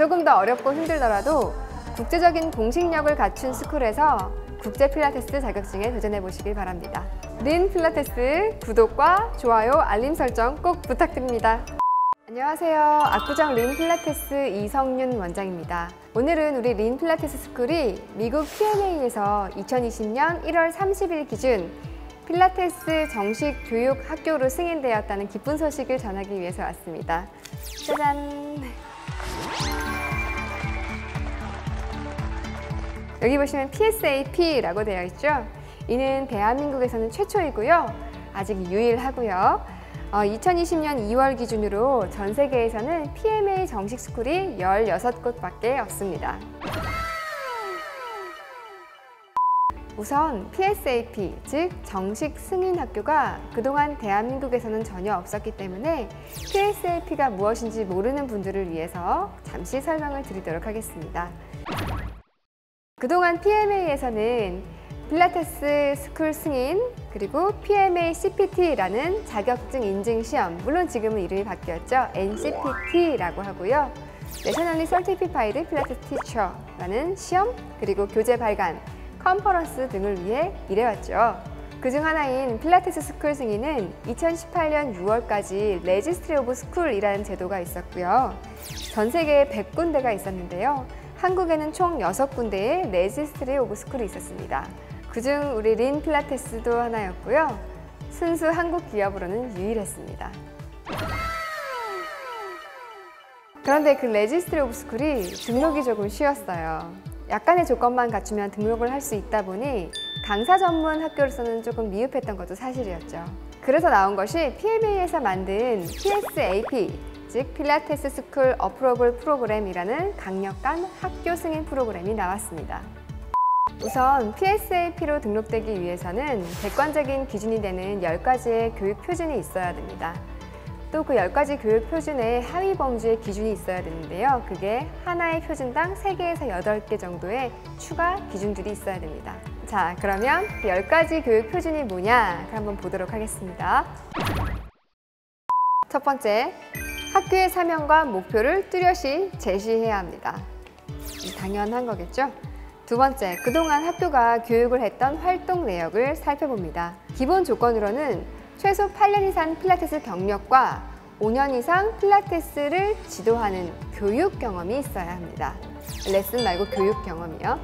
조금 더 어렵고 힘들더라도 국제적인 공식력을 갖춘 스쿨에서 국제 필라테스 자격증에 도전해 보시길 바랍니다. 린 필라테스 구독과 좋아요, 알림 설정 꼭 부탁드립니다. 안녕하세요. 압구정 린 필라테스 이성윤 원장입니다. 오늘은 우리 린 필라테스 스쿨이 미국 PMA에서 2020년 1월 30일 기준 필라테스 정식 교육 학교로 승인되었다는 기쁜 소식을 전하기 위해서 왔습니다. 짜잔! 여기 보시면 PSAP라고 되어 있죠. 이는 대한민국에서는 최초이고요. 아직 유일하고요. 2020년 2월 기준으로 전 세계에서는 PMA 정식 스쿨이 16곳밖에 없습니다. 우선 PSAP, 즉 정식 승인 학교가 그동안 대한민국에서는 전혀 없었기 때문에 PSAP가 무엇인지 모르는 분들을 위해서 잠시 설명을 드리도록 하겠습니다. 그동안 PMA에서는 필라테스 스쿨 승인, 그리고 PMA CPT라는 자격증 인증 시험, 물론 지금은 이름이 바뀌었죠. NCPT라고 하고요. Nationally Certified Pilates Teacher라는 시험, 그리고 교재 발간, 컨퍼런스 등을 위해 일해왔죠. 그중 하나인 필라테스 스쿨 승인은 2018년 6월까지 레지스트리 오브 스쿨이라는 제도가 있었고요. 전 세계에 100군데가 있었는데요. 한국에는 총 6군데의 레지스트리 오브 스쿨이 있었습니다. 그중 우리 린 필라테스도 하나였고요. 순수 한국 기업으로는 유일했습니다. 그런데 그 레지스트리 오브 스쿨이 등록이 조금 쉬웠어요. 약간의 조건만 갖추면 등록을 할 수 있다 보니 강사 전문 학교로서는 조금 미흡했던 것도 사실이었죠. 그래서 나온 것이 PMA에서 만든 PSAP, 즉 필라테스 스쿨 어프로벌 프로그램이라는 강력한 학교 승인 프로그램이 나왔습니다. 우선 PSAP로 등록되기 위해서는 객관적인 기준이 되는 10가지의 교육 표준이 있어야 됩니다. 또 그 10가지 교육 표준에 하위 범주의 기준이 있어야 되는데요. 그게 하나의 표준당 3개에서 8개 정도의 추가 기준들이 있어야 됩니다. 자, 그러면 그 10가지 교육 표준이 뭐냐 한번 보도록 하겠습니다. 첫 번째, 학교의 사명과 목표를 뚜렷이 제시해야 합니다. 당연한 거겠죠? 두 번째, 그동안 학교가 교육을 했던 활동 내역을 살펴봅니다. 기본 조건으로는 최소 8년 이상 필라테스 경력과 5년 이상 필라테스를 지도하는 교육 경험이 있어야 합니다. 레슨 말고 교육 경험이요.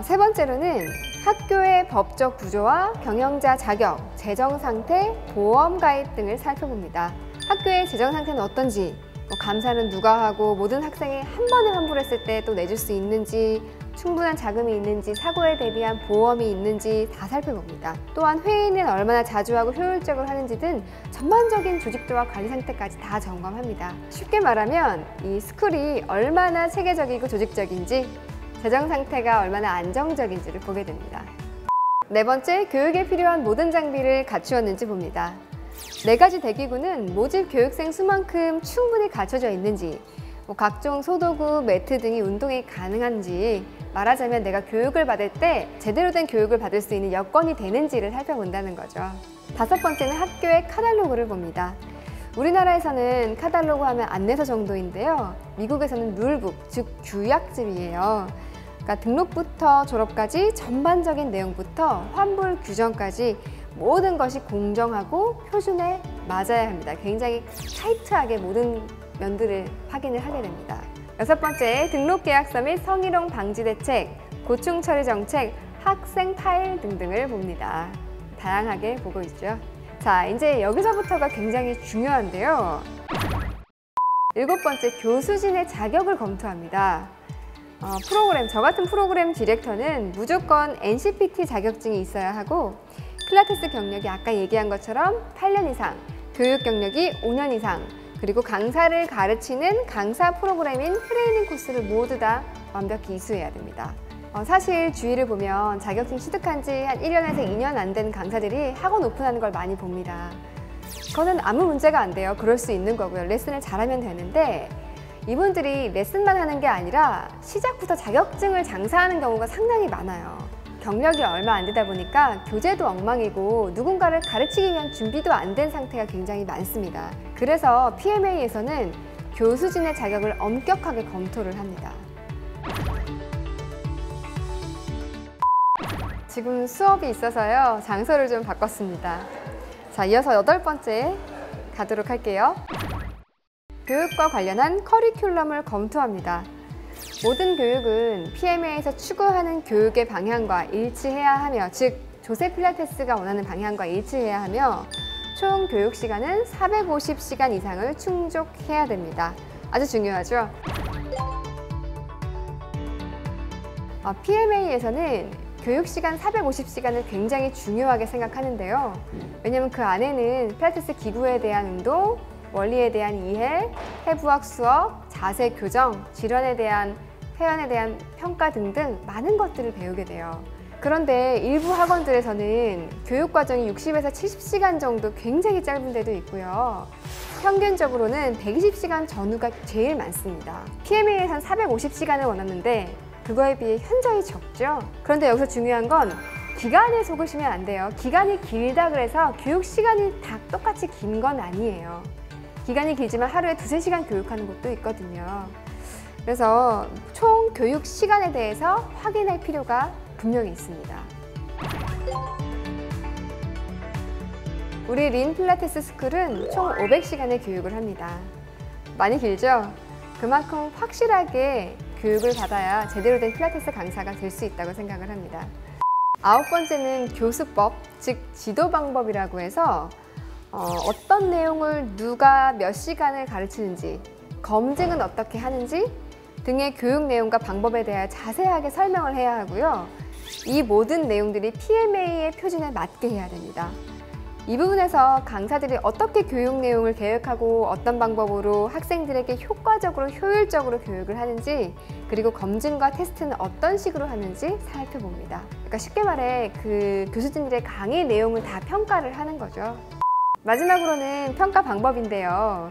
세 번째로는 학교의 법적 구조와 경영자 자격, 재정 상태, 보험 가입 등을 살펴봅니다. 학교의 재정 상태는 어떤지, 감사는 누가 하고 모든 학생이 한 번에 환불했을 때 또 내줄 수 있는지, 충분한 자금이 있는지, 사고에 대비한 보험이 있는지 다 살펴봅니다. 또한 회의는 얼마나 자주 하고 효율적으로 하는지 등 전반적인 조직도와 관리 상태까지 다 점검합니다. 쉽게 말하면 이 스쿨이 얼마나 체계적이고 조직적인지, 재정 상태가 얼마나 안정적인지를 보게 됩니다. 네 번째, 교육에 필요한 모든 장비를 갖추었는지 봅니다. 4가지 대기구는 모집 교육생 수만큼 충분히 갖춰져 있는지, 각종 소도구, 매트 등이 운동이 가능한지, 말하자면 내가 교육을 받을 때 제대로 된 교육을 받을 수 있는 여건이 되는지를 살펴본다는 거죠. 5번째는 학교의 카탈로그를 봅니다. 우리나라에서는 카탈로그 하면 안내서 정도인데요. 미국에서는 룰북, 즉 규약집이에요. 그러니까 등록부터 졸업까지 전반적인 내용부터 환불 규정까지 모든 것이 공정하고 표준에 맞아야 합니다. 굉장히 타이트하게 모든 면들을 확인을 하게 됩니다. 6번째, 등록 계약서 및 성희롱 방지 대책, 고충 처리 정책, 학생 파일 등등을 봅니다. 다양하게 보고 있죠. 자, 이제 여기서부터가 굉장히 중요한데요. 7번째, 교수진의 자격을 검토합니다. 저 같은 프로그램 디렉터는 무조건 NCPT 자격증이 있어야 하고, 필라테스 경력이 아까 얘기한 것처럼 8년 이상, 교육 경력이 5년 이상, 그리고 강사를 가르치는 강사 프로그램인 트레이닝 코스를 모두 다 완벽히 이수해야 됩니다. 사실 주위를 보면 자격증 취득한 지 한 1년에서 2년 안 된 강사들이 학원 오픈하는 걸 많이 봅니다. 그거는 아무 문제가 안 돼요. 그럴 수 있는 거고요. 레슨을 잘하면 되는데, 이분들이 레슨만 하는 게 아니라 시작부터 자격증을 장사하는 경우가 상당히 많아요. 경력이 얼마 안 되다 보니까 교재도 엉망이고 누군가를 가르치기 위한 준비도 안 된 상태가 굉장히 많습니다. 그래서 PMA에서는 교수진의 자격을 엄격하게 검토를 합니다. 지금 수업이 있어서요. 장소를 좀 바꿨습니다. 자, 이어서 8번째 가도록 할게요. 교육과 관련한 커리큘럼을 검토합니다. 모든 교육은 PMA에서 추구하는 교육의 방향과 일치해야 하며, 즉 조세 필라테스가 원하는 방향과 일치해야 하며 총 교육 시간은 450시간 이상을 충족해야 됩니다. 아주 중요하죠? PMA에서는 교육 시간 450시간을 굉장히 중요하게 생각하는데요. 왜냐하면 그 안에는 필라테스 기구에 대한 운동, 원리에 대한 이해, 해부학 수업, 자세 교정, 질환에 대한 회원에 대한 평가 등등 많은 것들을 배우게 돼요. 그런데 일부 학원들에서는 교육 과정이 60에서 70시간 정도 굉장히 짧은 데도 있고요. 평균적으로는 120시간 전후가 제일 많습니다. PMA에선 450시간을 원하는데 그거에 비해 현저히 적죠. 그런데 여기서 중요한 건 기간에 속으시면 안 돼요. 기간이 길다 그래서 교육 시간이 다 똑같이 긴 건 아니에요. 기간이 길지만 하루에 2~3시간 교육하는 곳도 있거든요. 그래서 총 교육 시간에 대해서 확인할 필요가 분명히 있습니다. 우리 린 필라테스 스쿨은 총 500시간의 교육을 합니다. 많이 길죠? 그만큼 확실하게 교육을 받아야 제대로 된 필라테스 강사가 될 수 있다고 생각을 합니다. 9번째는 교수법, 즉 지도 방법이라고 해서 어떤 내용을 누가 몇 시간을 가르치는지, 검증은 어떻게 하는지 등의 교육 내용과 방법에 대해 자세하게 설명을 해야 하고요. 이 모든 내용들이 PMA의 표준에 맞게 해야 됩니다. 이 부분에서 강사들이 어떻게 교육 내용을 계획하고 어떤 방법으로 학생들에게 효과적으로 효율적으로 교육을 하는지, 그리고 검증과 테스트는 어떤 식으로 하는지 살펴봅니다. 그러니까 쉽게 말해 그 교수진들의 강의 내용을 다 평가를 하는 거죠. 마지막으로는 평가 방법인데요.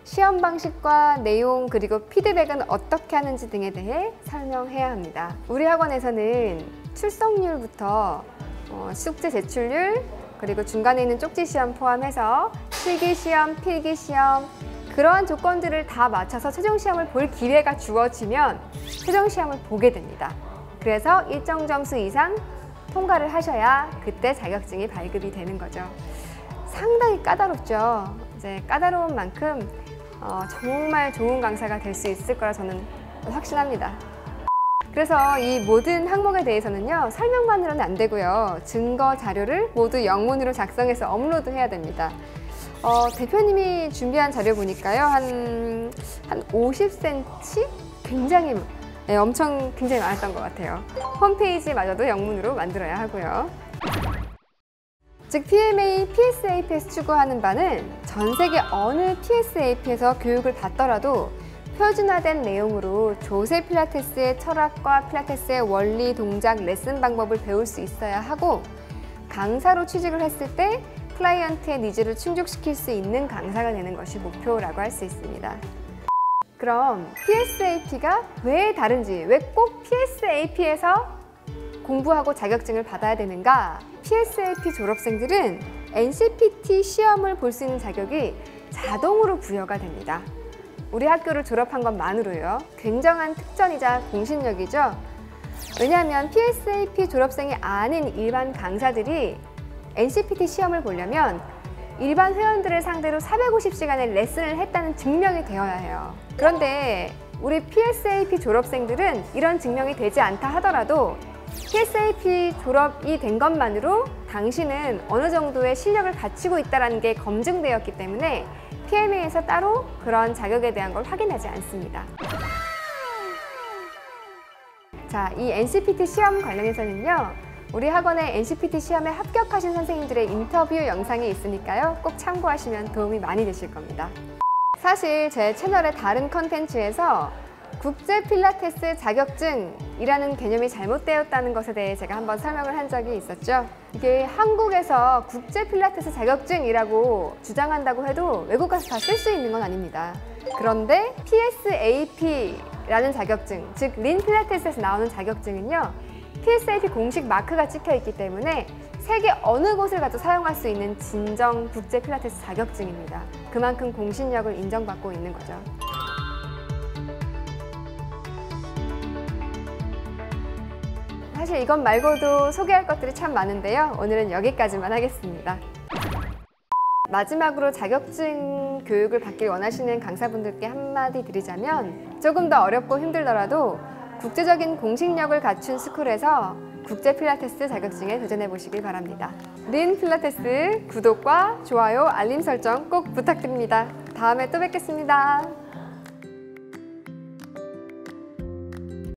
시험 방식과 내용 그리고 피드백은 어떻게 하는지 등에 대해 설명해야 합니다. 우리 학원에서는 출석률부터 숙제 제출률, 그리고 중간에 있는 쪽지 시험 포함해서 실기 시험, 필기 시험, 그러한 조건들을 다 맞춰서 최종 시험을 볼 기회가 주어지면 최종 시험을 보게 됩니다. 그래서 일정 점수 이상 통과를 하셔야 그때 자격증이 발급이 되는 거죠. 상당히 까다롭죠. 이제 까다로운 만큼 정말 좋은 강사가 될 수 있을 거라 저는 확신합니다. 그래서 이 모든 항목에 대해서는요, 설명만으로는 안 되고요. 증거 자료를 모두 영문으로 작성해서 업로드해야 됩니다. 대표님이 준비한 자료 보니까요, 한 50cm? 굉장히 굉장히 많았던 것 같아요. 홈페이지마저도 영문으로 만들어야 하고요. 즉 PMA, PSAP에서 추구하는 바는 전 세계 어느 PSAP에서 교육을 받더라도 표준화된 내용으로 조세 필라테스의 철학과 필라테스의 원리, 동작, 레슨 방법을 배울 수 있어야 하고, 강사로 취직을 했을 때 클라이언트의 니즈를 충족시킬 수 있는 강사가 되는 것이 목표라고 할 수 있습니다. 그럼 PSAP가 왜 다른지, 왜 꼭 PSAP에서 공부하고 자격증을 받아야 되는가? PSAP 졸업생들은 NCPT 시험을 볼 수 있는 자격이 자동으로 부여가 됩니다. 우리 학교를 졸업한 것만으로요. 굉장한 특전이자 공신력이죠. 왜냐하면 PSAP 졸업생이 아닌 일반 강사들이 NCPT 시험을 보려면 일반 회원들을 상대로 450시간의 레슨을 했다는 증명이 되어야 해요. 그런데 우리 PSAP 졸업생들은 이런 증명이 되지 않다 하더라도 PSAP 졸업이 된 것만으로 당신은 어느 정도의 실력을 갖추고 있다는 게 검증되었기 때문에 PMA에서 따로 그런 자격에 대한 걸 확인하지 않습니다. 자, 이 NCPT 시험 관련해서는요, 우리 학원의 NCPT 시험에 합격하신 선생님들의 인터뷰 영상이 있으니까요, 꼭 참고하시면 도움이 많이 되실 겁니다. 사실 제 채널의 다른 컨텐츠에서 국제 필라테스 자격증이라는 개념이 잘못되었다는 것에 대해 제가 한번 설명을 한 적이 있었죠. 이게 한국에서 국제 필라테스 자격증이라고 주장한다고 해도 외국 가서 다 쓸 수 있는 건 아닙니다. 그런데 PSAP라는 자격증, 즉 린 필라테스에서 나오는 자격증은요, PSAP 공식 마크가 찍혀 있기 때문에 세계 어느 곳을 가도 사용할 수 있는 진정 국제 필라테스 자격증입니다. 그만큼 공신력을 인정받고 있는 거죠. 사실 이것 말고도 소개할 것들이 참 많은데요. 오늘은 여기까지만 하겠습니다. 마지막으로 자격증 교육을 받길 원하시는 강사분들께 한마디 드리자면 조금 더 어렵고 힘들더라도 국제적인 공식력을 갖춘 스쿨에서 국제 필라테스 자격증에 도전해 보시길 바랍니다. 린 필라테스 구독과 좋아요, 알림 설정 꼭 부탁드립니다. 다음에 또 뵙겠습니다.